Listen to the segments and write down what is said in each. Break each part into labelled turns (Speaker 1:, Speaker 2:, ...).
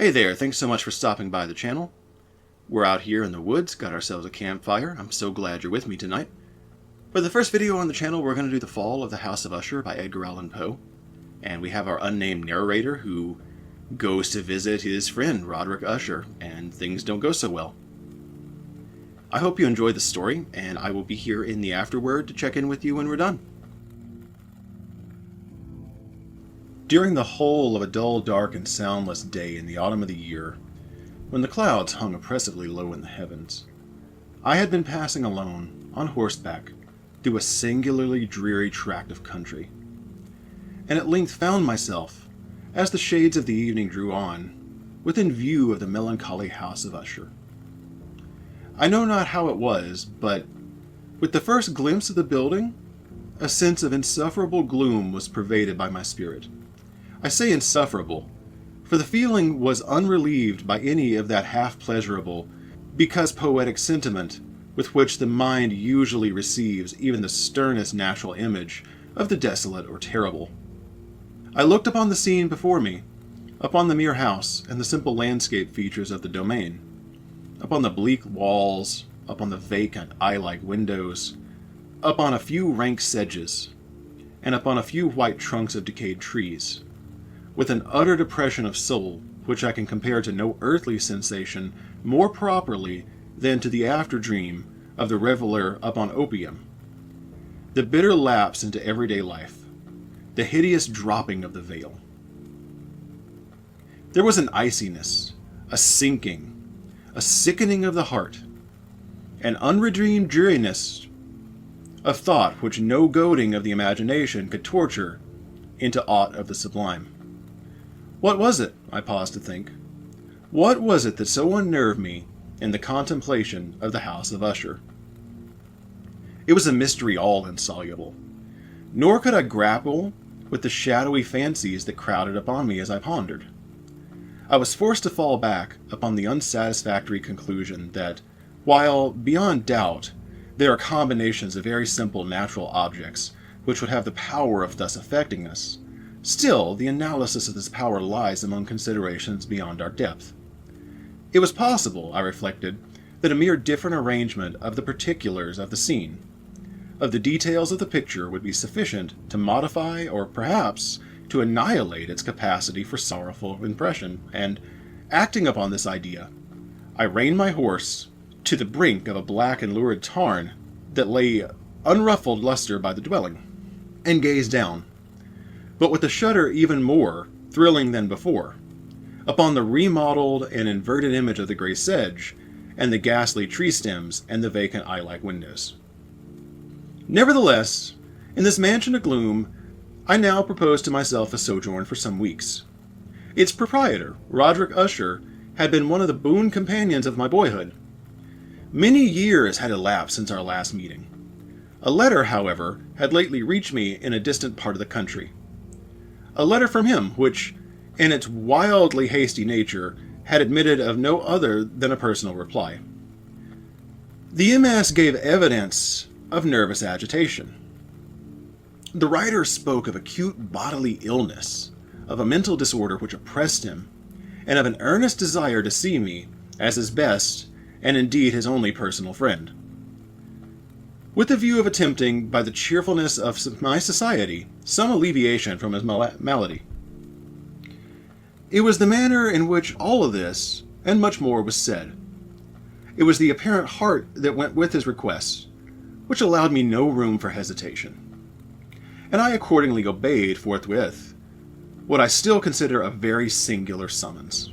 Speaker 1: Hey there, thanks so much for stopping by the channel. We're out here in the woods, got ourselves a campfire. I'm so glad you're with me tonight. For the first video on the channel, we're going to do The Fall of the House of Usher by Edgar Allan Poe. And we have our unnamed narrator who goes to visit his friend, Roderick Usher, and things don't go so well. I hope you enjoy the story, and I will be here in the afterword to check in with you when we're done. During the whole of a dull, dark, and soundless day in the autumn of the year, when the clouds hung oppressively low in the heavens, I had been passing alone, on horseback, through a singularly dreary tract of country, and at length found myself, as the shades of the evening drew on, within view of the melancholy house of Usher. I know not how it was, but with the first glimpse of the building, a sense of insufferable gloom was pervaded by my spirit. I say insufferable, for the feeling was unrelieved by any of that half-pleasurable, because poetic sentiment with which the mind usually receives even the sternest natural image of the desolate or terrible. I looked upon the scene before me, upon the mere house and the simple landscape features of the domain, upon the bleak walls, upon the vacant eye-like windows, upon a few rank sedges, and upon a few white trunks of decayed trees, with an utter depression of soul which I can compare to no earthly sensation more properly than to the after-dream of the reveler upon opium. The bitter lapse into everyday life, the hideous dropping of the veil. There was an iciness, a sinking, a sickening of the heart, an unredeemed dreariness of thought which no goading of the imagination could torture into aught of the sublime. What was it, I paused to think? What was it that so unnerved me in the contemplation of the house of Usher? It was a mystery all insoluble, nor could I grapple with the shadowy fancies that crowded upon me as I pondered. I was forced to fall back upon the unsatisfactory conclusion that, while, beyond doubt, there are combinations of very simple natural objects which would have the power of thus affecting us, still, the analysis of this power lies among considerations beyond our depth. It was possible, I reflected, that a mere different arrangement of the particulars of the scene, of the details of the picture, would be sufficient to modify or perhaps to annihilate its capacity for sorrowful impression, and, acting upon this idea, I reined my horse to the brink of a black and lurid tarn that lay unruffled luster by the dwelling, and gazed down, but with a shudder even more thrilling than before, upon the remodeled and inverted image of the gray sedge, and the ghastly tree stems, and the vacant eye-like windows. Nevertheless, in this mansion of gloom, I now proposed to myself a sojourn for some weeks. Its proprietor, Roderick Usher, had been one of the boon companions of my boyhood. Many years had elapsed since our last meeting. A letter, however, had lately reached me in a distant part of the country. A letter from him, which, in its wildly hasty nature, had admitted of no other than a personal reply. The MS gave evidence of nervous agitation. The writer spoke of acute bodily illness, of a mental disorder which oppressed him, and of an earnest desire to see me as his best, and indeed his only personal friend, with the view of attempting, by the cheerfulness of my society, some alleviation from his malady. It was the manner in which all of this, and much more, was said. It was the apparent heart that went with his request, which allowed me no room for hesitation, and I accordingly obeyed forthwith what I still consider a very singular summons.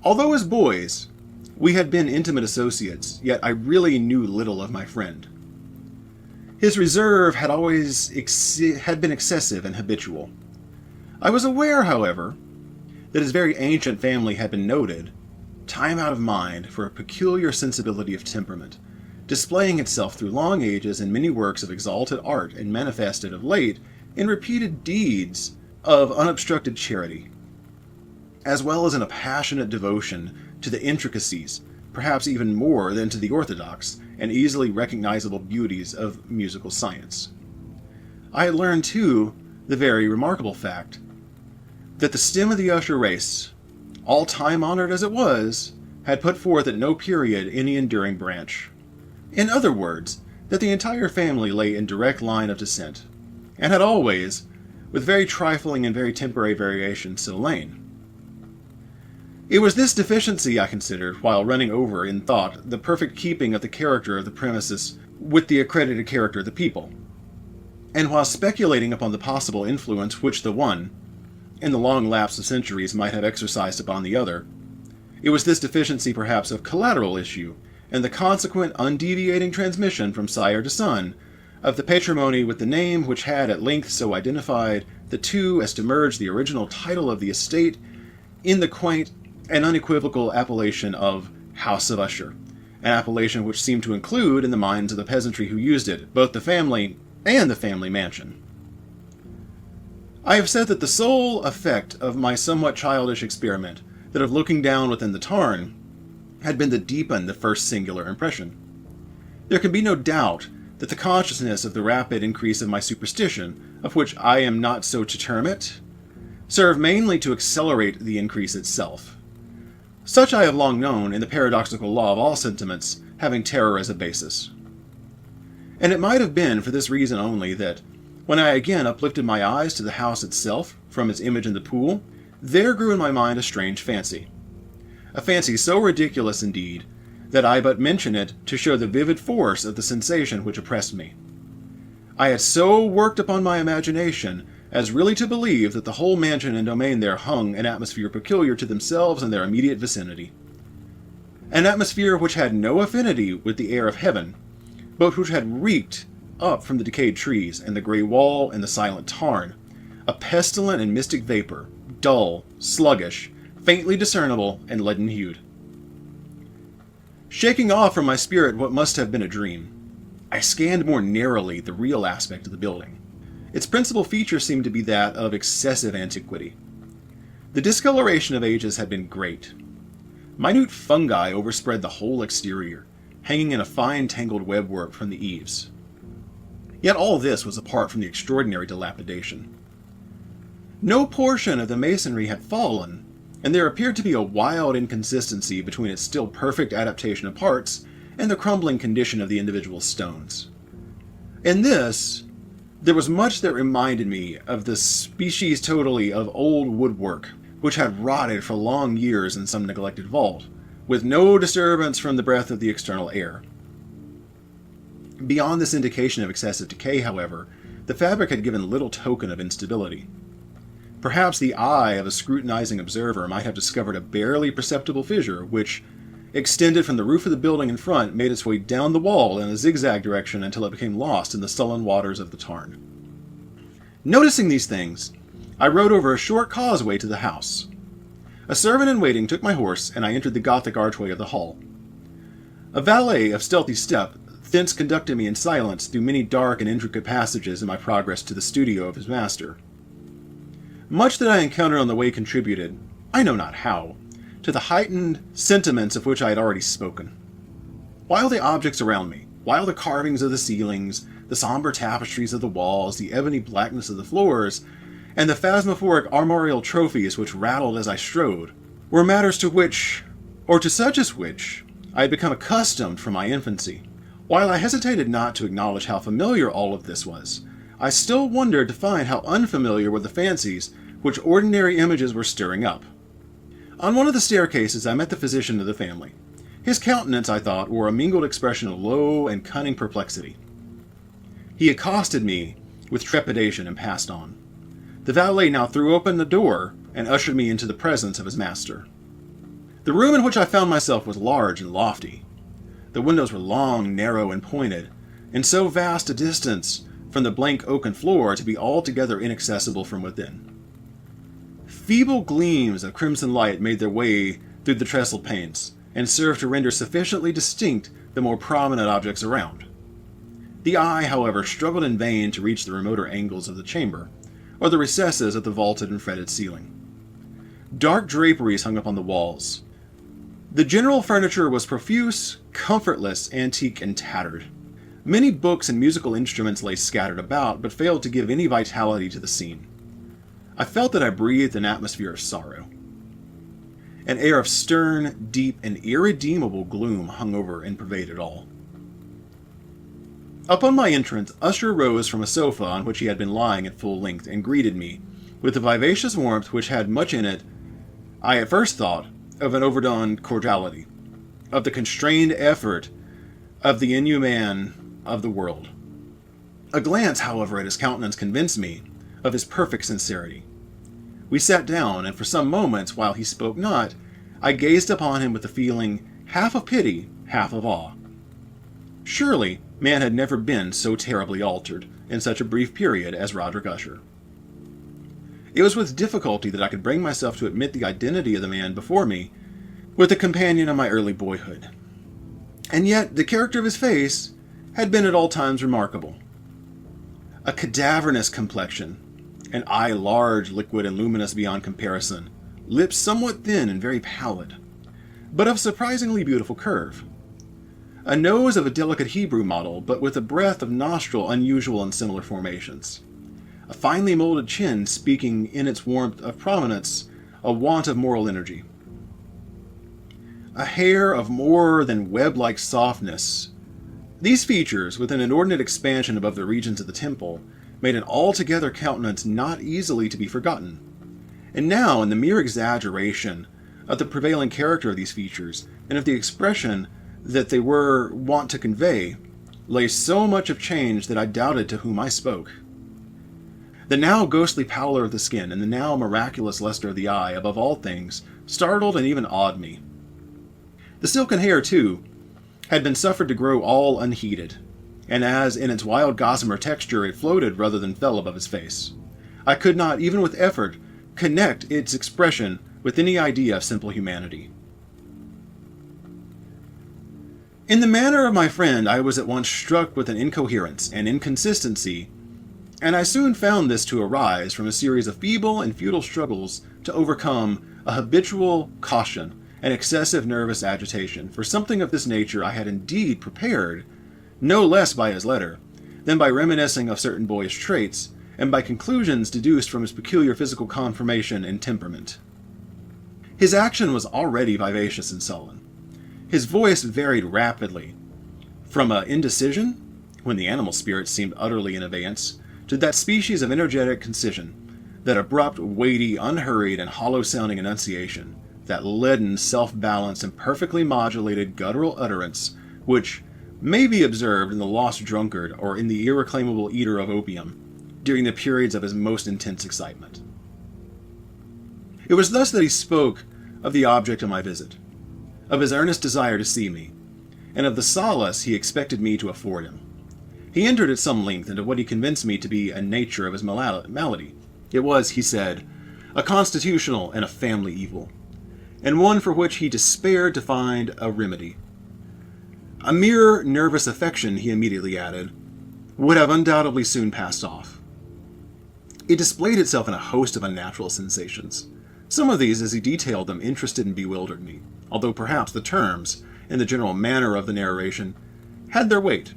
Speaker 1: Although as boys we had been intimate associates, yet I really knew little of my friend. His reserve had always been excessive and habitual. I was aware, however, that his very ancient family had been noted, time out of mind, for a peculiar sensibility of temperament, displaying itself through long ages in many works of exalted art and manifested of late in repeated deeds of unobstructed charity, as well as in a passionate devotion to the intricacies, perhaps even more than to the orthodox and easily recognizable beauties of musical science. I had learned, too, the very remarkable fact that the stem of the Usher race all time-honored as it was, had put forth at no period any enduring branch. In other words, that the entire family lay in direct line of descent, and had always, with very trifling and very temporary variations, so lain. It was this deficiency I considered, while running over in thought the perfect keeping of the character of the premises with the accredited character of the people, and while speculating upon the possible influence which the one, in the long lapse of centuries, might have exercised upon the other. It was this deficiency perhaps of collateral issue, and the consequent undeviating transmission from sire to son of the patrimony with the name which had at length so identified the two as to merge the original title of the estate in the quaint and unequivocal appellation of House of Usher, an appellation which seemed to include, in the minds of the peasantry who used it, both the family and the family mansion. I have said that the sole effect of my somewhat childish experiment, that of looking down within the tarn, had been to deepen the first singular impression. There can be no doubt that the consciousness of the rapid increase of my superstition, of which I am not so to term it, served mainly to accelerate the increase itself. Such I have long known in the paradoxical law of all sentiments having terror as a basis. And it might have been for this reason only that, when I again uplifted my eyes to the house itself from its image in the pool, there grew in my mind a strange fancy. A fancy so ridiculous indeed, that I but mention it to show the vivid force of the sensation which oppressed me. I had so worked upon my imagination as really to believe that the whole mansion and domain there hung an atmosphere peculiar to themselves and their immediate vicinity. An atmosphere which had no affinity with the air of heaven, but which had reeked up from the decayed trees and the grey wall and the silent tarn, a pestilent and mystic vapor, dull, sluggish, faintly discernible, and leaden-hued. Shaking off from my spirit what must have been a dream, I scanned more narrowly the real aspect of the building. Its principal feature seemed to be that of excessive antiquity. The discoloration of ages had been great. Minute fungi overspread the whole exterior, hanging in a fine tangled webwork from the eaves. Yet all this was apart from the extraordinary dilapidation. No portion of the masonry had fallen, and there appeared to be a wild inconsistency between its still perfect adaptation of parts and the crumbling condition of the individual stones. In this, there was much that reminded me of the species totally of old woodwork, which had rotted for long years in some neglected vault, with no disturbance from the breath of the external air. Beyond this indication of excessive decay, however, the fabric had given little token of instability. Perhaps the eye of a scrutinizing observer might have discovered a barely perceptible fissure which, extended from the roof of the building in front, made its way down the wall in a zigzag direction until it became lost in the sullen waters of the tarn. Noticing these things, I rode over a short causeway to the house. A servant-in-waiting took my horse, and I entered the Gothic archway of the hall. A valet of stealthy step thence conducted me in silence through many dark and intricate passages in my progress to the studio of his master. Much that I encountered on the way contributed, I know not how, to the heightened sentiments of which I had already spoken. While the objects around me, while the carvings of the ceilings, the somber tapestries of the walls, the ebony blackness of the floors, and the phantasmagoric armorial trophies which rattled as I strode, were matters to which, or to such as which, I had become accustomed from my infancy. While I hesitated not to acknowledge how familiar all of this was, I still wondered to find how unfamiliar were the fancies which ordinary images were stirring up. On one of the staircases I met the physician of the family. His countenance, I thought, wore a mingled expression of low and cunning perplexity. He accosted me with trepidation and passed on. The valet now threw open the door and ushered me into the presence of his master. The room in which I found myself was large and lofty. The windows were long, narrow, and pointed, and so vast a distance from the blank oaken floor to be altogether inaccessible from within. Feeble gleams of crimson light made their way through the trestled panes, and served to render sufficiently distinct the more prominent objects around. The eye, however, struggled in vain to reach the remoter angles of the chamber, or the recesses of the vaulted and fretted ceiling. Dark draperies hung upon the walls. The general furniture was profuse, comfortless, antique, and tattered. Many books and musical instruments lay scattered about, but failed to give any vitality to the scene. I felt that I breathed an atmosphere of sorrow. An air of stern, deep, and irredeemable gloom hung over and pervaded all. Upon my entrance, Usher rose from a sofa on which he had been lying at full length and greeted me with a vivacious warmth which had much in it, I at first thought, of an overdone cordiality, of the constrained effort of the inhuman of the world. A glance, however, at his countenance convinced me of his perfect sincerity. We sat down, and for some moments, while he spoke not, I gazed upon him with a feeling half of pity, half of awe. Surely, man had never been so terribly altered in such a brief period as Roderick Usher. It was with difficulty that I could bring myself to admit the identity of the man before me with the companion of my early boyhood. And yet, the character of his face had been at all times remarkable. A cadaverous complexion, an eye large, liquid, and luminous beyond comparison, lips somewhat thin and very pallid, but of surprisingly beautiful curve. A nose of a delicate Hebrew model, but with a breadth of nostril unusual in similar formations. A finely molded chin speaking in its warmth of prominence a want of moral energy. A hair of more than web-like softness. These features, with an inordinate expansion above the regions of the temple, made an altogether countenance not easily to be forgotten. And now, in the mere exaggeration of the prevailing character of these features, and of the expression that they were wont to convey, lay so much of change that I doubted to whom I spoke. The now ghostly pallor of the skin, and the now miraculous luster of the eye, above all things, startled and even awed me. The silken hair, too, had been suffered to grow all unheeded, and as in its wild gossamer texture it floated rather than fell above his face, I could not, even with effort, connect its expression with any idea of simple humanity. In the manner of my friend, I was at once struck with an incoherence and inconsistency, and I soon found this to arise from a series of feeble and futile struggles to overcome a habitual caution and excessive nervous agitation. For something of this nature I had indeed prepared, no less by his letter, than by reminiscing of certain boyish traits, and by conclusions deduced from his peculiar physical conformation and temperament. His action was already vivacious and sullen. His voice varied rapidly, from a indecision, when the animal spirits seemed utterly in abeyance, to that species of energetic concision, that abrupt, weighty, unhurried, and hollow-sounding enunciation, that leaden, self-balanced, and perfectly modulated guttural utterance, which may be observed in the lost drunkard or in the irreclaimable eater of opium during the periods of his most intense excitement. It was thus that he spoke of the object of my visit, of his earnest desire to see me, and of the solace he expected me to afford him. He entered at some length into what he convinced me to be a nature of his malady. It was, he said, a constitutional and a family evil, and one for which he despaired to find a remedy. A mere nervous affection, he immediately added, would have undoubtedly soon passed off. It displayed itself in a host of unnatural sensations. Some of these, as he detailed them, interested and bewildered me, although perhaps the terms and the general manner of the narration had their weight.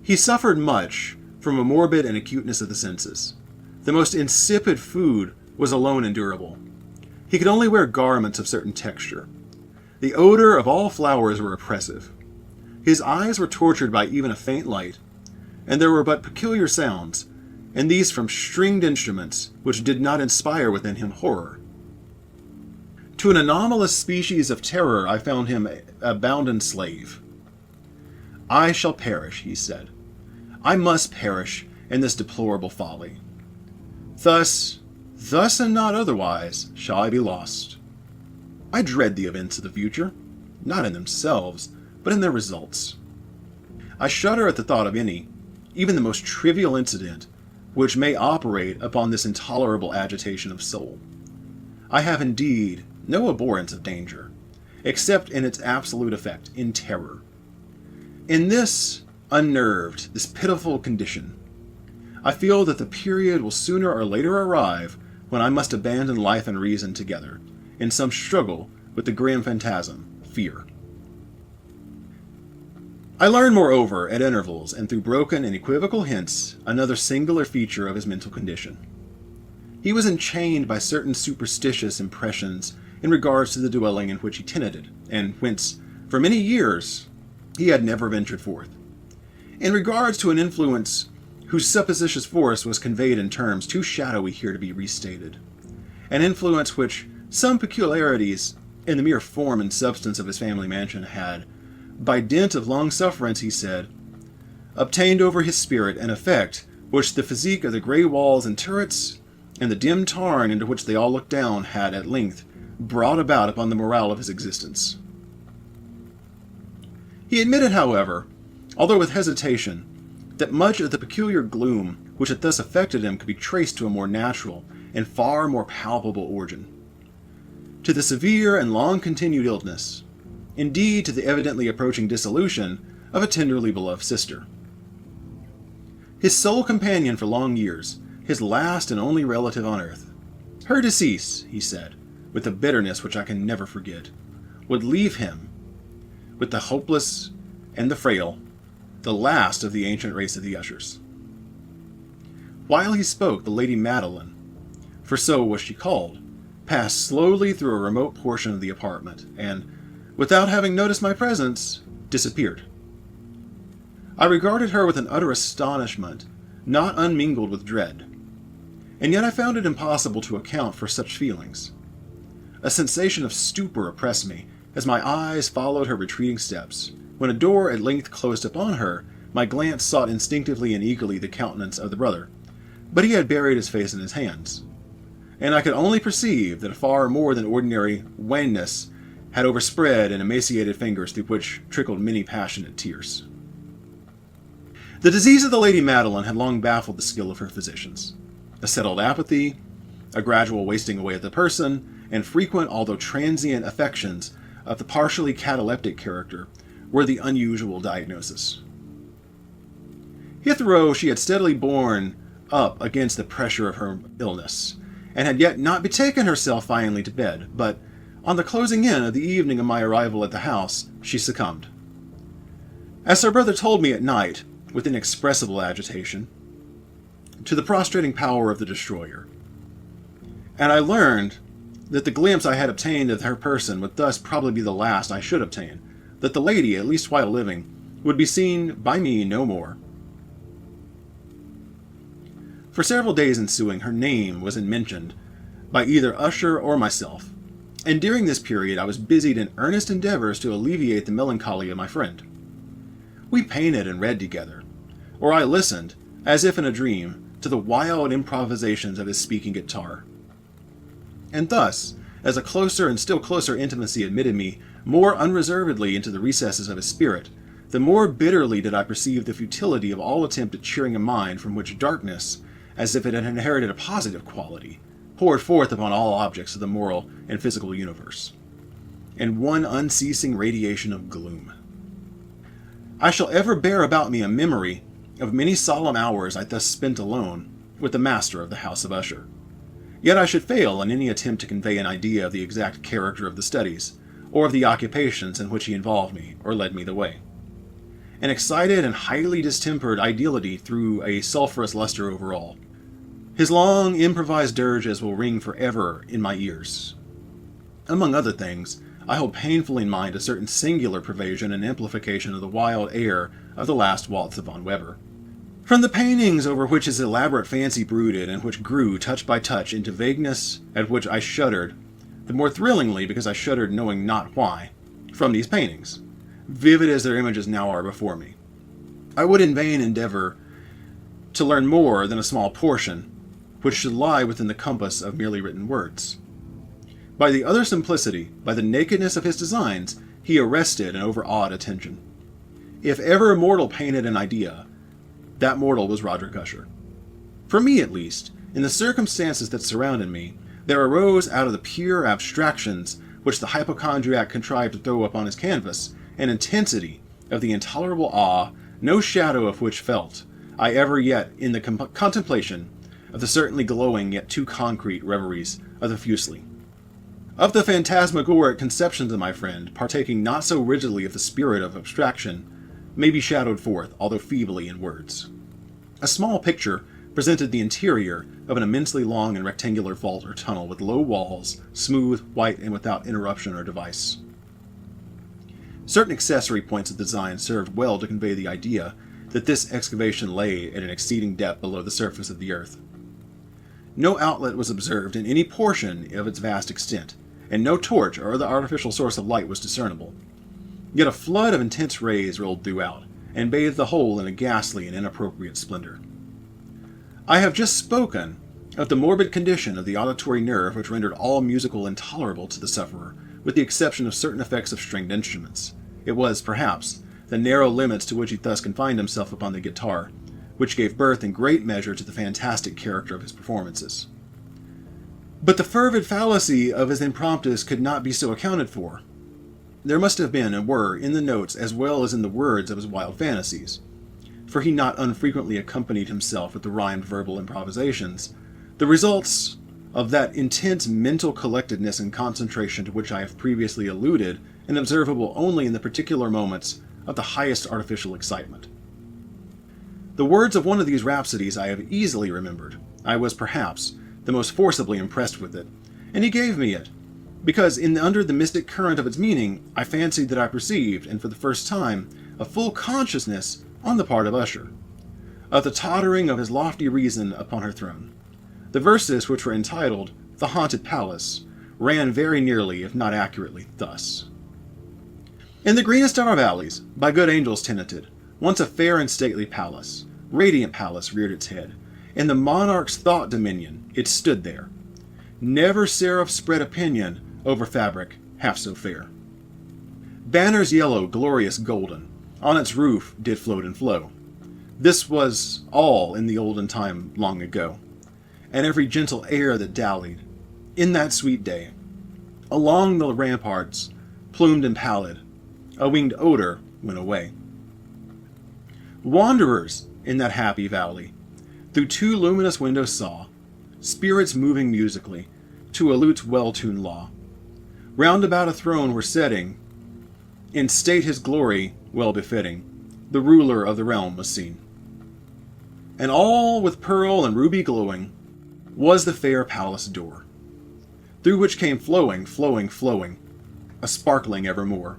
Speaker 1: He suffered much from a morbid and acuteness of the senses. The most insipid food was alone endurable. He could only wear garments of certain texture. The odor of all flowers were oppressive. His eyes were tortured by even a faint light, and there were but peculiar sounds, and these from stringed instruments, which did not inspire within him horror. To an anomalous species of terror I found him a bounden slave. I shall perish, he said. I must perish in this deplorable folly. Thus and not otherwise, shall I be lost. I dread the events of the future, not in themselves, but in their results. I shudder at the thought of any, even the most trivial incident, which may operate upon this intolerable agitation of soul. I have indeed no abhorrence of danger, except in its absolute effect, in terror. In this unnerved, this pitiful condition, I feel that the period will sooner or later arrive when I must abandon life and reason together, in some struggle with the grim phantasm, fear. I learned, moreover, at intervals and through broken and equivocal hints, another singular feature of his mental condition. He was enchained by certain superstitious impressions in regards to the dwelling in which he tenanted, and whence, for many years, he had never ventured forth. In regards to an influence whose supposititious force was conveyed in terms too shadowy here to be restated. An influence which some peculiarities in the mere form and substance of his family mansion had, by dint of long sufferance, he said, obtained over his spirit an effect which the physique of the grey walls and turrets, and the dim tarn into which they all looked down, had at length brought about upon the morale of his existence. He admitted, however, although with hesitation, that much of the peculiar gloom which had thus affected him could be traced to a more natural and far more palpable origin. To the severe and long-continued illness, indeed to the evidently approaching dissolution of a tenderly beloved sister. His sole companion for long years, his last and only relative on earth. Her decease, he said, with a bitterness which I can never forget, would leave him, with the hopeless and the frail, the last of the ancient race of the Ushers. While he spoke, the Lady Madeline, for so was she called, passed slowly through a remote portion of the apartment, and, without having noticed my presence, disappeared. I regarded her with an utter astonishment, not unmingled with dread, and yet I found it impossible to account for such feelings. A sensation of stupor oppressed me as my eyes followed her retreating steps. When a door at length closed upon her, my glance sought instinctively and eagerly the countenance of the brother, but he had buried his face in his hands, and I could only perceive that a far more than ordinary wanness had overspread and emaciated fingers through which trickled many passionate tears. The disease of the Lady Madeline had long baffled the skill of her physicians. A settled apathy, a gradual wasting away of the person, and frequent, although transient, affections of the partially cataleptic character were the unusual diagnosis. Hitherto she had steadily borne up against the pressure of her illness, and had yet not betaken herself finally to bed, but on the closing in of the evening of my arrival at the house, she succumbed. As her brother told me at night, with inexpressible agitation, to the prostrating power of the destroyer. And I learned that the glimpse I had obtained of her person would thus probably be the last I should obtain, that the lady, at least while living, would be seen by me no more. For several days ensuing, her name wasn't mentioned by either Usher or myself, and during this period I was busied in earnest endeavors to alleviate the melancholy of my friend. We painted and read together, or I listened, as if in a dream, to the wild improvisations of his speaking guitar. And thus, as a closer and still closer intimacy admitted me more unreservedly into the recesses of his spirit, the more bitterly did I perceive the futility of all attempt at cheering a mind from which darkness, as if it had inherited a positive quality, poured forth upon all objects of the moral and physical universe, and one unceasing radiation of gloom. I shall ever bear about me a memory of many solemn hours I thus spent alone with the master of the House of Usher. Yet I should fail in any attempt to convey an idea of the exact character of the studies, or of the occupations in which he involved me, or led me the way. An excited and highly distempered ideality threw a sulphurous luster over all. His long, improvised dirges will ring forever in my ears. Among other things, I hold painfully in mind a certain singular pervasion and amplification of the wild air of the last waltz of Von Weber. From the paintings over which his elaborate fancy brooded, and which grew, touch by touch, into vagueness at which I shuddered, the more thrillingly because I shuddered knowing not why, from these paintings, vivid as their images now are before me. I would in vain endeavor to learn more than a small portion, which should lie within the compass of merely written words. By the utter simplicity, by the nakedness of his designs, he arrested and overawed attention. If ever a mortal painted an idea, that mortal was Roderick Usher. For me, at least, in the circumstances that surrounded me, there arose out of the pure abstractions which the hypochondriac contrived to throw upon his canvas an intensity of the intolerable awe, no shadow of which felt I ever yet in the contemplation of the certainly glowing yet too concrete reveries of the Fuseli. Of the phantasmagoric conceptions of my friend, partaking not so rigidly of the spirit of abstraction, may be shadowed forth, although feebly, in words. A small picture, presented the interior of an immensely long and rectangular vault or tunnel with low walls, smooth, white, and without interruption or device. Certain accessory points of the design served well to convey the idea that this excavation lay at an exceeding depth below the surface of the earth. No outlet was observed in any portion of its vast extent, and no torch or other artificial source of light was discernible. Yet a flood of intense rays rolled throughout, and bathed the whole in a ghastly and inappropriate splendor. I have just spoken of the morbid condition of the auditory nerve which rendered all musical intolerable to the sufferer, with the exception of certain effects of stringed instruments. It was, perhaps, the narrow limits to which he thus confined himself upon the guitar, which gave birth in great measure to the fantastic character of his performances. But the fervid fallacy of his impromptus could not be so accounted for. There must have been and were in the notes as well as in the words of his wild fantasies, for he not unfrequently accompanied himself with the rhymed verbal improvisations, the results of that intense mental collectedness and concentration to which I have previously alluded, and observable only in the particular moments of the highest artificial excitement. The words of one of these rhapsodies I have easily remembered. I was, perhaps, the most forcibly impressed with it, and he gave me it, because under the mystic current of its meaning, I fancied that I perceived, and for the first time, a full consciousness on the part of Usher, of the tottering of his lofty reason upon her throne. The verses, which were entitled The Haunted Palace, ran very nearly, if not accurately, thus. In the greenest of our valleys, by good angels tenanted, once a fair and stately palace, radiant palace reared its head. In the monarch's thought dominion it stood there. Never seraph spread a pinion over fabric half so fair. Banners yellow, glorious, golden, on its roof did float and flow. This was all in the olden time long ago, and every gentle air that dallied, in that sweet day, along the ramparts, plumed and pallid, a winged odor went away. Wanderers in that happy valley, through two luminous windows saw spirits moving musically to a lute's well-tuned law. Round about a throne were setting, in state his glory well befitting, the ruler of the realm was seen. And all with pearl and ruby glowing was the fair palace door, through which came flowing, flowing, flowing, a sparkling evermore,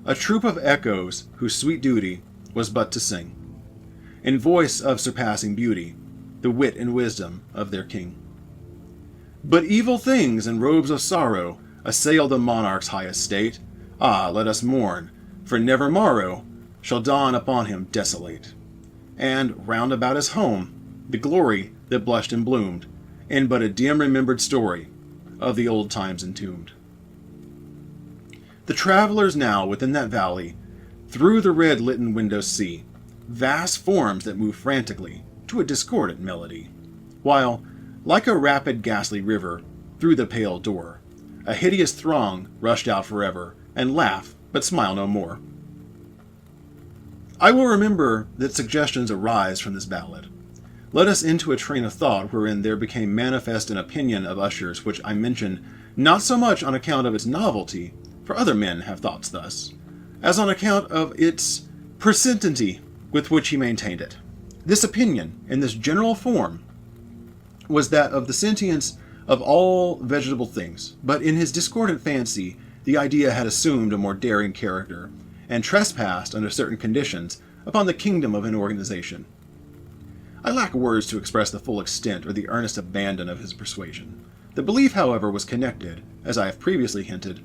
Speaker 1: a troop of echoes whose sweet duty was but to sing, in voice of surpassing beauty, the wit and wisdom of their king. But evil things in robes of sorrow assailed the monarch's high estate. Ah, let us mourn, for never morrow shall dawn upon him desolate. And round about his home, the glory that blushed and bloomed, in but a dim remembered story of the old times entombed. The travelers now within that valley, through the red litten windows see vast forms that move frantically to a discordant melody, while, like a rapid ghastly river, through the pale door, a hideous throng rushed out forever, and laugh, but smile no more. I will remember that suggestions arise from this ballad. Let us into a train of thought wherein there became manifest an opinion of Usher's which I mention not so much on account of its novelty, for other men have thoughts thus, as on account of its persistency with which he maintained it. This opinion, in this general form, was that of the sentience of all vegetable things, but in his discordant fancy the idea had assumed a more daring character, and trespassed under certain conditions upon the kingdom of an organization. I lack words to express the full extent or the earnest abandon of his persuasion. The belief, however, was connected, as I have previously hinted,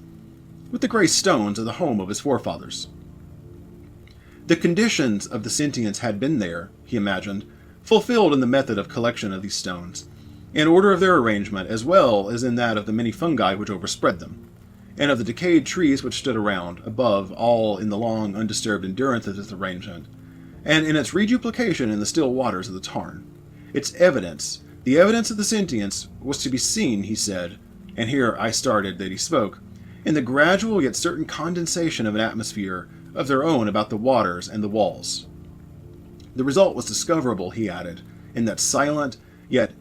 Speaker 1: with the grey stones of the home of his forefathers. The conditions of the sentience had been there, he imagined, fulfilled in the method of collection of these stones, in order of their arrangement as well as in that of the many fungi which overspread them, and of the decayed trees which stood around, above all in the long undisturbed endurance of this arrangement, and in its reduplication in the still waters of the tarn. Its evidence, the evidence of the sentience, was to be seen, he said, and here I started that he spoke, in the gradual yet certain condensation of an atmosphere of their own about the waters and the walls. The result was discoverable, he added, in that silent, yet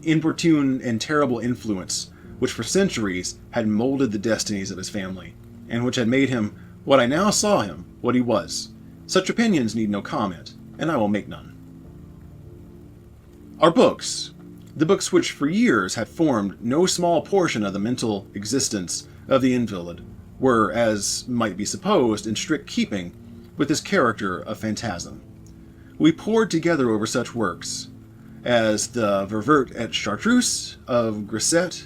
Speaker 1: importune and terrible influence which for centuries had molded the destinies of his family, and which had made him what I now saw him, what he was. Such opinions need no comment, and I will make none. Our books, the books which for years had formed no small portion of the mental existence of the invalid, were, as might be supposed, in strict keeping with his character of phantasm. We pored together over such works as the Ververt et Chartreuse of Grisset,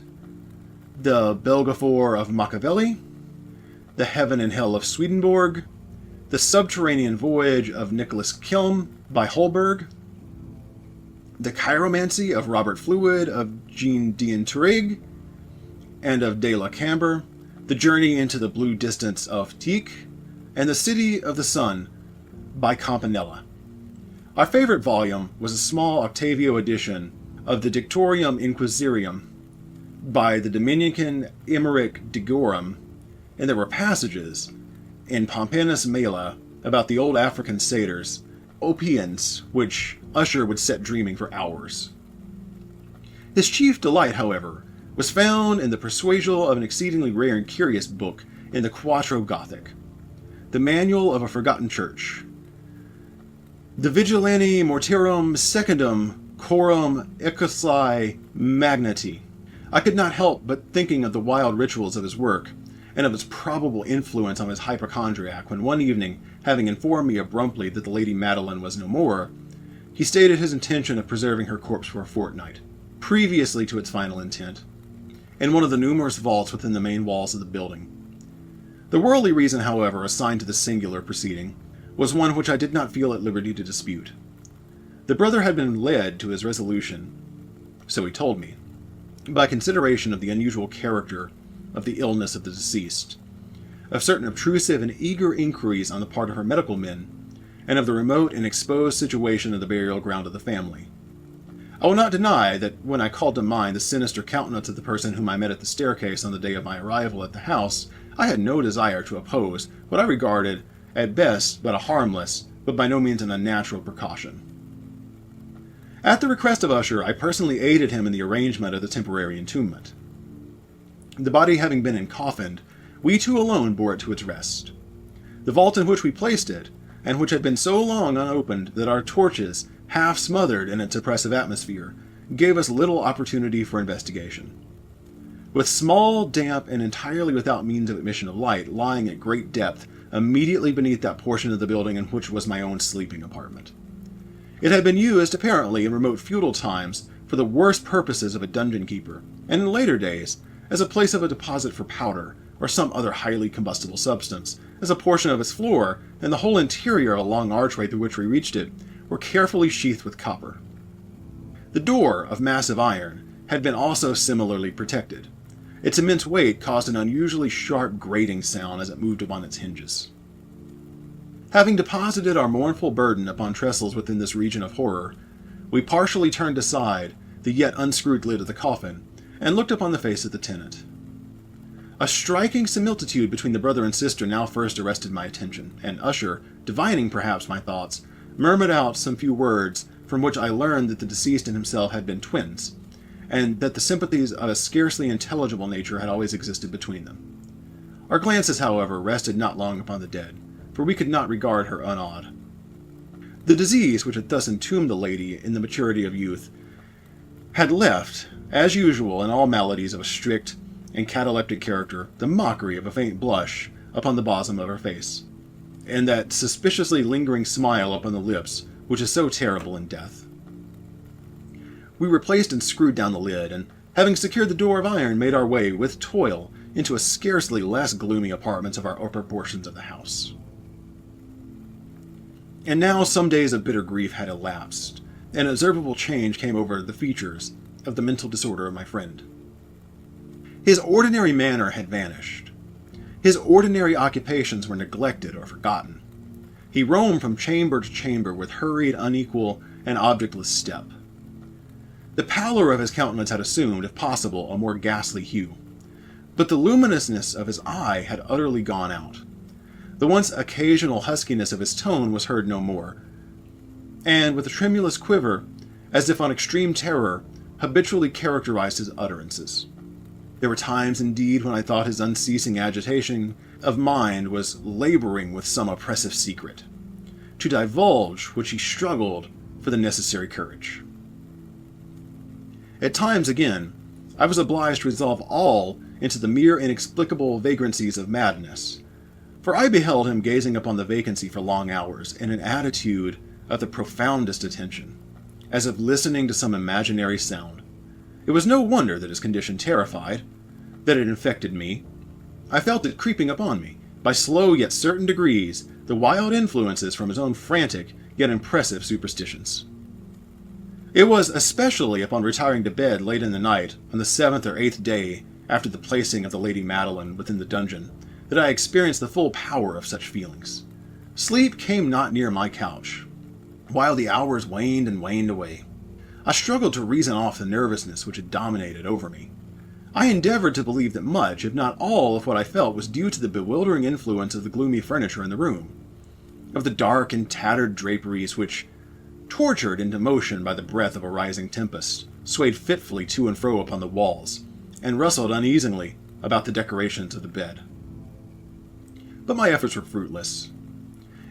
Speaker 1: the Belgaphor of Machiavelli, the Heaven and Hell of Swedenborg, the Subterranean Voyage of Nicholas Kilm by Holberg, the Chiromancy of Robert Fluid, of Jean d'Intrigue, and of de la Cambre, the Journey into the Blue Distance of Tieck, and the City of the Sun by Campanella. Our favorite volume was a small octavio edition of the Dictorium Inquisitorum by the Dominican Emeric de Goram, and there were passages in Pompanus Mela about the old African satyrs, Opians, which Usher would set dreaming for hours. His chief delight, however, was found in the persuasion of an exceedingly rare and curious book in the Quattro Gothic, the Manual of a Forgotten Church, the Vigilani Mortarum Secundum Coram Ecclesiae Magnati. I could not help but thinking of the wild rituals of his work, and of its probable influence on his hypochondriac, when one evening, having informed me abruptly that the Lady Madeline was no more, he stated his intention of preserving her corpse for a fortnight, previously to its final intent, in one of the numerous vaults within the main walls of the building. The worldly reason, however, assigned to this singular proceeding was one which I did not feel at liberty to dispute. The brother had been led to his resolution, so he told me, by consideration of the unusual character of the illness of the deceased, of certain obtrusive and eager inquiries on the part of her medical men, and of the remote and exposed situation of the burial ground of the family. I will not deny that when I called to mind the sinister countenance of the person whom I met at the staircase on the day of my arrival at the house, I had no desire to oppose what I regarded, at best, but a harmless, but by no means an unnatural precaution. At the request of Usher, I personally aided him in the arrangement of the temporary entombment. The body having been encoffined, we two alone bore it to its rest. The vault in which we placed it, and which had been so long unopened that our torches, half smothered in its oppressive atmosphere, gave us little opportunity for investigation. With small, damp, and entirely without means of admission of light, lying at great depth immediately beneath that portion of the building in which was my own sleeping apartment. It had been used, apparently, in remote feudal times for the worst purposes of a dungeon keeper, and in later days, as a place of a deposit for powder, or some other highly combustible substance, as a portion of its floor, and the whole interior of a long archway through which we reached it, were carefully sheathed with copper. The door, of massive iron, had been also similarly protected. Its immense weight caused an unusually sharp grating sound as it moved upon its hinges. Having deposited our mournful burden upon trestles within this region of horror, we partially turned aside the yet unscrewed lid of the coffin, and looked upon the face of the tenant. A striking similitude between the brother and sister now first arrested my attention, and Usher, divining perhaps my thoughts, murmured out some few words from which I learned that the deceased and himself had been twins, and that the sympathies of a scarcely intelligible nature had always existed between them. Our glances, however, rested not long upon the dead, for we could not regard her unawed. The disease which had thus entombed the lady in the maturity of youth had left, as usual in all maladies of a strict and cataleptic character, the mockery of a faint blush upon the bosom of her face, and that suspiciously lingering smile upon the lips which is so terrible in death. We replaced and screwed down the lid, and, having secured the door of iron, made our way, with toil, into a scarcely less gloomy apartment of our upper portions of the house. And now some days of bitter grief had elapsed, and an observable change came over the features of the mental disorder of my friend. His ordinary manner had vanished. His ordinary occupations were neglected or forgotten. He roamed from chamber to chamber with hurried, unequal, and objectless step. The pallor of his countenance had assumed, if possible, a more ghastly hue, but the luminousness of his eye had utterly gone out. The once occasional huskiness of his tone was heard no more, and with a tremulous quiver, as if on extreme terror, habitually characterized his utterances. There were times, indeed, when I thought his unceasing agitation of mind was laboring with some oppressive secret, to divulge which he struggled for the necessary courage. At times, again, I was obliged to resolve all into the mere inexplicable vagrancies of madness, for I beheld him gazing upon the vacancy for long hours in an attitude of the profoundest attention, as if listening to some imaginary sound. It was no wonder that his condition terrified, that it infected me. I felt it creeping upon me, by slow yet certain degrees, the wild influences from his own frantic yet impressive superstitions. It was especially upon retiring to bed late in the night, on the 7th or 8th day after the placing of the Lady Madeline within the dungeon, that I experienced the full power of such feelings. Sleep came not near my couch, while the hours waned and waned away. I struggled to reason off the nervousness which had dominated over me. I endeavored to believe that much, if not all, of what I felt was due to the bewildering influence of the gloomy furniture in the room, of the dark and tattered draperies which, tortured into motion by the breath of a rising tempest, swayed fitfully to and fro upon the walls, and rustled uneasily about the decorations of the bed. But my efforts were fruitless.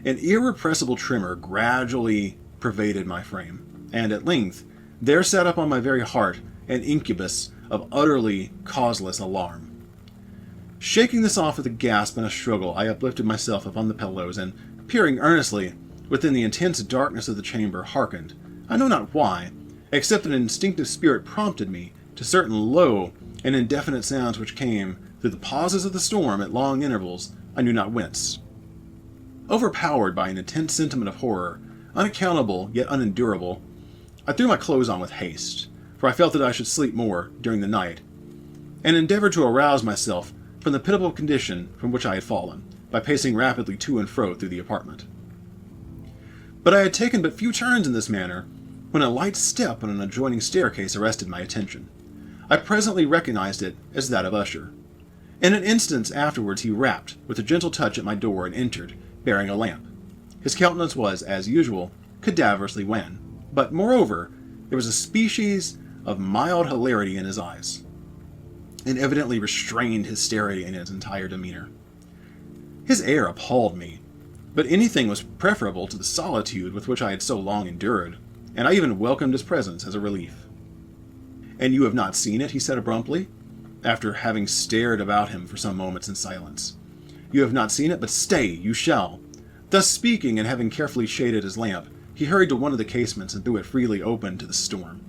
Speaker 1: An irrepressible tremor gradually pervaded my frame, and at length there sat up on my very heart an incubus of utterly causeless alarm. Shaking this off with a gasp and a struggle, I uplifted myself upon the pillows, and, peering earnestly within the intense darkness of the chamber, hearkened, I know not why, except that an instinctive spirit prompted me to certain low and indefinite sounds which came through the pauses of the storm at long intervals, I knew not whence. Overpowered by an intense sentiment of horror, unaccountable yet unendurable, I threw my clothes on with haste, for I felt that I should sleep more during the night, and endeavored to arouse myself from the pitiable condition from which I had fallen, by pacing rapidly to and fro through the apartment. But I had taken but few turns in this manner, when a light step on an adjoining staircase arrested my attention. I presently recognized it as that of Usher. In an instant afterwards he rapped, with a gentle touch at my door, and entered, bearing a lamp. His countenance was, as usual, cadaverously wan, but, moreover, there was a species of mild hilarity in his eyes, and evidently restrained hysteria in his entire demeanor. His air appalled me, but anything was preferable to the solitude with which I had so long endured, and I even welcomed his presence as a relief. "And you have not seen it?" he said abruptly, after having stared about him for some moments in silence. "You have not seen it, but stay, you shall." Thus speaking, and having carefully shaded his lamp, he hurried to one of the casements and threw it freely open to the storm.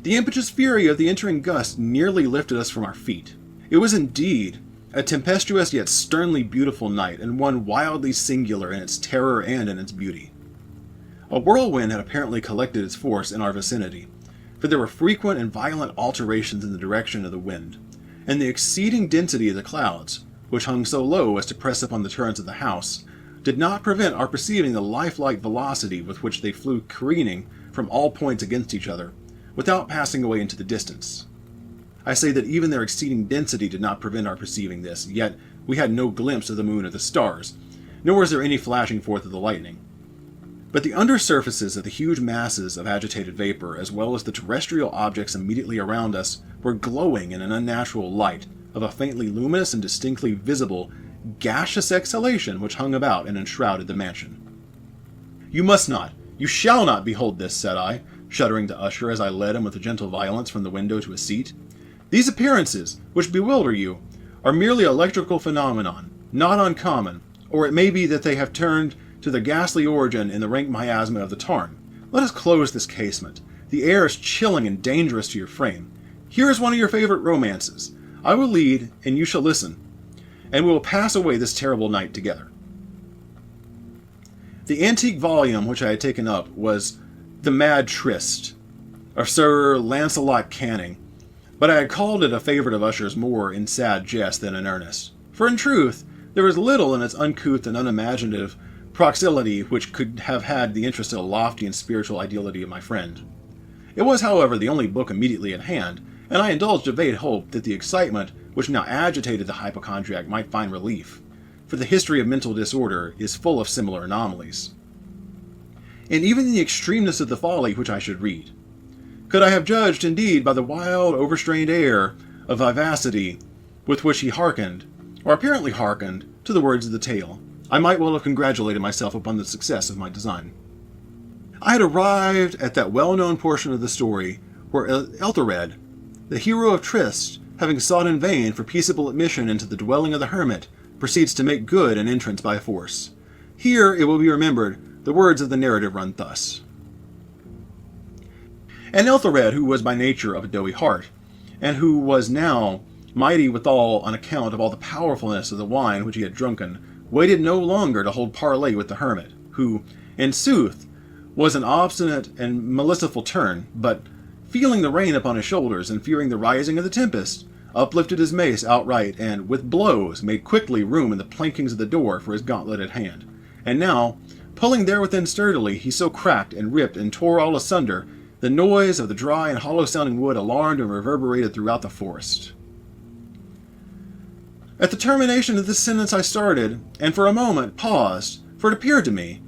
Speaker 1: The impetuous fury of the entering gust nearly lifted us from our feet. It was indeed a tempestuous yet sternly beautiful night, and one wildly singular in its terror and in its beauty. A whirlwind had apparently collected its force in our vicinity, for there were frequent and violent alterations in the direction of the wind, and the exceeding density of the clouds, which hung so low as to press upon the turrets of the house, did not prevent our perceiving the lifelike velocity with which they flew careening from all points against each other, without passing away into the distance. I say that even their exceeding density did not prevent our perceiving this, yet we had no glimpse of the moon or the stars, nor was there any flashing forth of the lightning. But the undersurfaces of the huge masses of agitated vapor, as well as the terrestrial objects immediately around us, were glowing in an unnatural light of a faintly luminous and distinctly visible gaseous exhalation which hung about and enshrouded the mansion. "You must not, you shall not behold this," said I, shuddering to Usher as I led him with a gentle violence from the window to a seat. "These appearances, which bewilder you, are merely electrical phenomenon, not uncommon, or it may be that they have turned to their ghastly origin in the rank miasma of the tarn. Let us close this casement. The air is chilling and dangerous to your frame. Here is one of your favorite romances. I will lead, and you shall listen, and we will pass away this terrible night together." The antique volume which I had taken up was The Mad Tryst of Sir Lancelot Canning, but I had called it a favorite of Usher's more in sad jest than in earnest, for in truth there was little in its uncouth and unimaginative proximity which could have had the interest of the lofty and spiritual ideality of my friend. It was, however, the only book immediately at hand, and I indulged a vague hope that the excitement which now agitated the hypochondriac might find relief, for the history of mental disorder is full of similar anomalies. And even in the extremeness of the folly which I should read, could I have judged, indeed, by the wild, overstrained air of vivacity with which he hearkened, or apparently hearkened, to the words of the tale, I might well have congratulated myself upon the success of my design. I had arrived at that well-known portion of the story where Ethelred, the hero of Trist, having sought in vain for peaceable admission into the dwelling of the hermit, proceeds to make good an entrance by force. Here, it will be remembered, the words of the narrative run thus. And Ethelred, who was by nature of a doughy heart, and who was now mighty withal on account of all the powerfulness of the wine which he had drunken, waited no longer to hold parley with the hermit, who, in sooth, was an obstinate and maliceful turn, but, feeling the rain upon his shoulders, and fearing the rising of the tempest, uplifted his mace outright, and, with blows, made quickly room in the plankings of the door for his gauntleted hand. And now, pulling therewithin sturdily, he so cracked and ripped and tore all asunder, the noise of the dry and hollow-sounding wood alarmed and reverberated throughout the forest. At the termination of this sentence I started, and for a moment paused, for it appeared to me,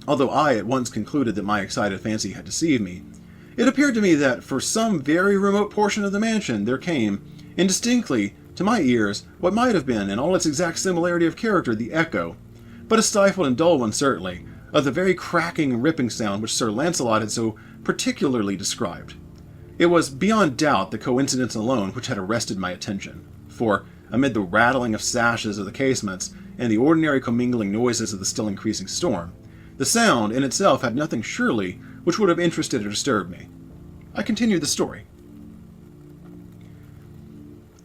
Speaker 1: although I at once concluded that my excited fancy had deceived me, it appeared to me that for some very remote portion of the mansion there came, indistinctly, to my ears, what might have been, in all its exact similarity of character, the echo, but a stifled and dull one certainly, of the very cracking and ripping sound which Sir Lancelot had so particularly described. It was beyond doubt the coincidence alone which had arrested my attention, for, amid the rattling of sashes of the casements and the ordinary commingling noises of the still increasing storm, the sound in itself had nothing surely which would have interested or disturbed me. I continued the story.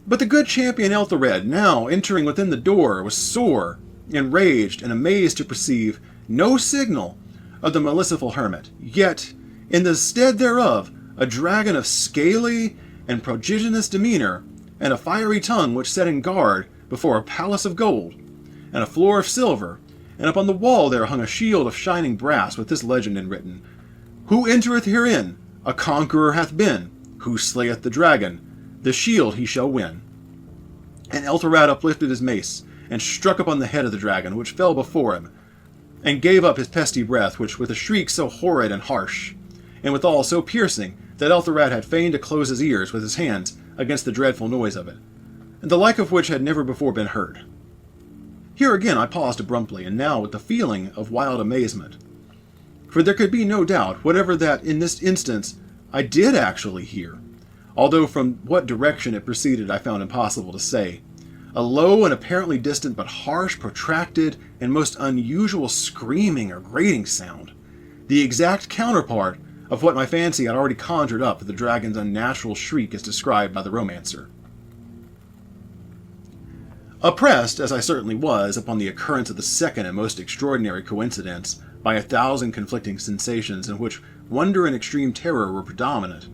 Speaker 1: But the good champion Ethelred, now entering within the door, was sore, enraged, and amazed to perceive no signal of the maliceful hermit, yet, in the stead thereof, a dragon of scaly and prodigious demeanour, and a fiery tongue which set in guard before a palace of gold, and a floor of silver, and upon the wall there hung a shield of shining brass with this legend enwritten, Who entereth herein, a conqueror hath been, who slayeth the dragon, the shield he shall win. And Ethelred uplifted his mace, and struck upon the head of the dragon, which fell before him, and gave up his pesty breath, which with a shriek so horrid and harsh, and withal so piercing, that Ethelred had fain to close his ears with his hands against the dreadful noise of it, and the like of which had never before been heard. Here again I paused abruptly, and now with the feeling of wild amazement. For there could be no doubt whatever that in this instance I did actually hear, although from what direction it proceeded I found impossible to say. A low and apparently distant but harsh, protracted, and most unusual screaming or grating sound, the exact counterpart of what my fancy had already conjured up of the dragon's unnatural shriek as described by the romancer. Oppressed, as I certainly was, upon the occurrence of the second and most extraordinary coincidence, by 1,000 conflicting sensations in which wonder and extreme terror were predominant,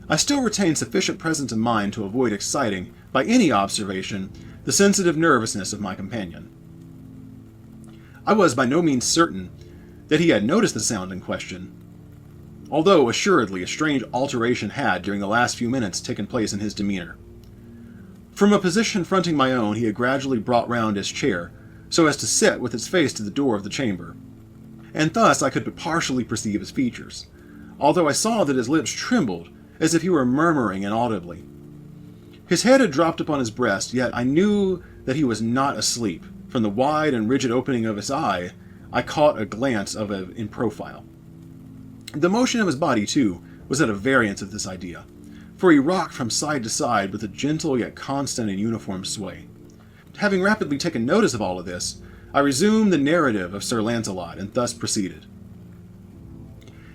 Speaker 1: I still retained sufficient presence of mind to avoid exciting, by any observation, the sensitive nervousness of my companion. I was by no means certain that he had noticed the sound in question, although assuredly a strange alteration had, during the last few minutes, taken place in his demeanour. From a position fronting my own, he had gradually brought round his chair, so as to sit with its face to the door of the chamber, and thus I could but partially perceive his features, although I saw that his lips trembled, as if he were murmuring inaudibly. His head had dropped upon his breast, yet I knew that he was not asleep. From the wide and rigid opening of his eye, I caught a glance of it in profile. The motion of his body, too, was at a variance of this idea, for he rocked from side to side with a gentle yet constant and uniform sway. Having rapidly taken notice of all of this, I resumed the narrative of Sir Lancelot, and thus proceeded.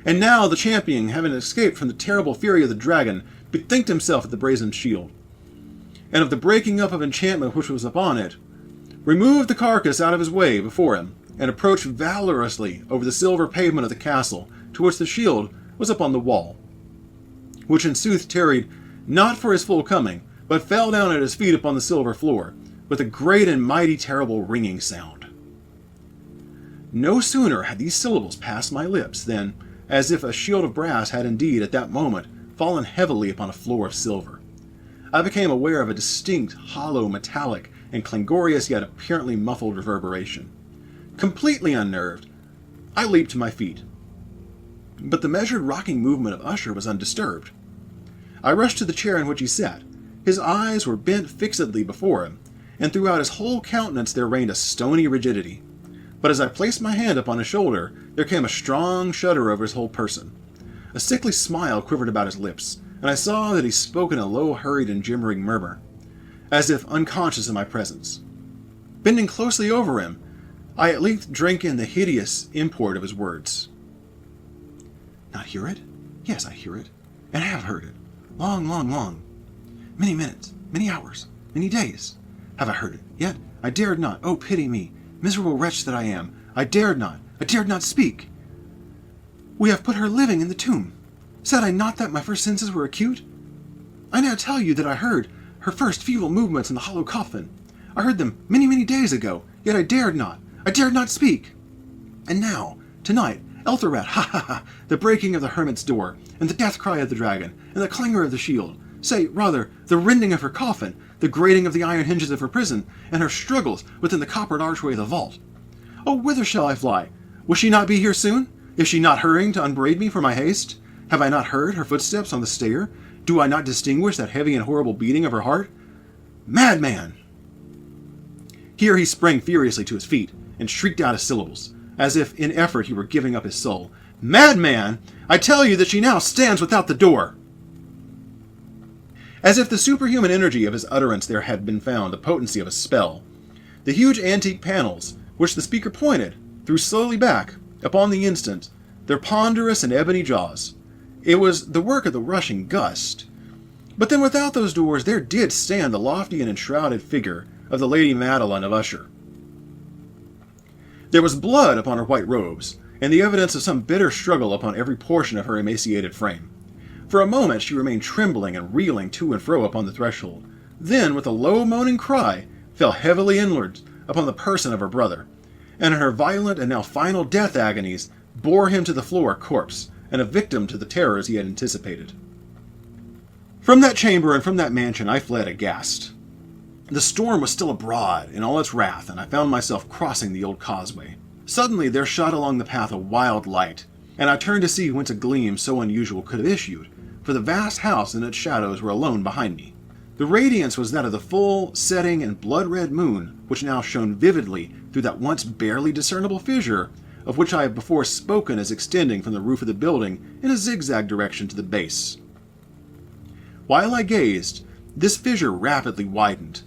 Speaker 1: And now the champion, having escaped from the terrible fury of the dragon, bethinked himself of the brazen shield, and of the breaking up of enchantment which was upon it, removed the carcass out of his way before him, and approached valorously over the silver pavement of the castle, to which the shield was upon the wall, which in sooth tarried not for his full coming, but fell down at his feet upon the silver floor, with a great and mighty terrible ringing sound. No sooner had these syllables passed my lips than, as if a shield of brass had indeed at that moment fallen heavily upon a floor of silver, I became aware of a distinct, hollow, metallic, and clangorous yet apparently muffled reverberation. Completely unnerved, I leaped to my feet. But the measured rocking movement of Usher was undisturbed. I rushed to the chair in which he sat. His eyes were bent fixedly before him, and throughout his whole countenance there reigned a stony rigidity. But as I placed my hand upon his shoulder, there came a strong shudder over his whole person. A sickly smile quivered about his lips. and I saw that he spoke in a low, hurried, and gibbering murmur, as if unconscious of my presence. Bending closely over him, I at length drank in the hideous import of his words. Not hear it? Yes, I hear it, and have heard it. Long, long, long. Many minutes, many hours, many days have I heard it, yet I dared not. Oh, pity me, miserable wretch that I am. I dared not speak. We have put her living in the tomb. Said I not that my first senses were acute? I now tell you that I heard her first feeble movements in the hollow coffin. I heard them many, many days ago, yet I dared not speak. And now, tonight, Elthorat, ha ha ha, the breaking of the hermit's door, and the death cry of the dragon, and the clangor of the shield, say, rather, the rending of her coffin, the grating of the iron hinges of her prison, and her struggles within the coppered archway of the vault. Oh, whither shall I fly? Will she not be here soon? Is she not hurrying to unbraid me for my haste? Have I not heard her footsteps on the stair? Do I not distinguish that heavy and horrible beating of her heart? Madman! Here he sprang furiously to his feet, and shrieked out his syllables, as if in effort he were giving up his soul. Madman! I tell you that she now stands without the door! As if the superhuman energy of his utterance there had been found the potency of a spell, the huge antique panels, which the speaker pointed, threw slowly back, upon the instant, their ponderous and ebony jaws. It was the work of the rushing gust. But then without those doors there did stand the lofty and enshrouded figure of the Lady Madeline of Usher. There was blood upon her white robes, and the evidence of some bitter struggle upon every portion of her emaciated frame. For a moment she remained trembling and reeling to and fro upon the threshold, then, with a low moaning cry, fell heavily inwards upon the person of her brother, and in her violent and now final death agonies bore him to the floor a corpse, and a victim to the terrors he had anticipated. From that chamber and from that mansion I fled aghast. The storm was still abroad in all its wrath, and I found myself crossing the old causeway. Suddenly there shot along the path a wild light, and I turned to see whence a gleam so unusual could have issued, for the vast house and its shadows were alone behind me. The radiance was that of the full, setting, and blood-red moon, which now shone vividly through that once barely discernible fissure, of which I have before spoken as extending from the roof of the building in a zigzag direction to the base. While I gazed, this fissure rapidly widened.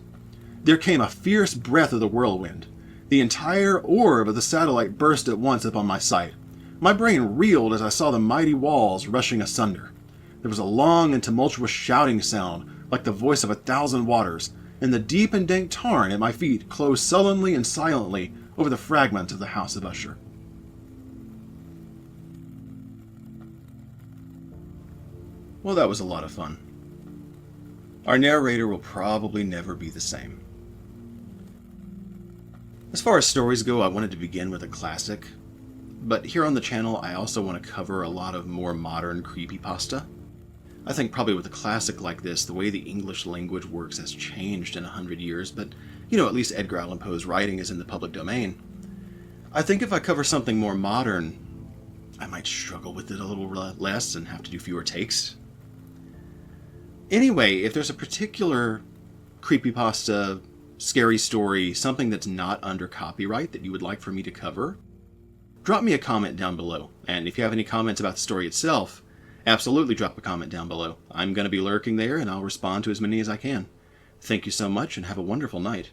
Speaker 1: There came a fierce breath of the whirlwind. The entire orb of the satellite burst at once upon my sight. My brain reeled as I saw the mighty walls rushing asunder. There was a long and tumultuous shouting sound, like the voice of 1,000 waters, and the deep and dank tarn at my feet closed sullenly and silently over the fragments of the house of Usher. Well, that was a lot of fun. Our narrator will probably never be the same. As far as stories go, I wanted to begin with a classic, but here on the channel I also want to cover a lot of more modern creepypasta. I think probably with a classic like this, the way the English language works has changed in 100 years, but, at least Edgar Allan Poe's writing is in the public domain. I think if I cover something more modern, I might struggle with it a little less and have to do fewer takes. Anyway, if there's a particular creepypasta, scary story, something that's not under copyright that you would like for me to cover, drop me a comment down below. And if you have any comments about the story itself, absolutely drop a comment down below. I'm going to be lurking there, and I'll respond to as many as I can. Thank you so much, and have a wonderful night.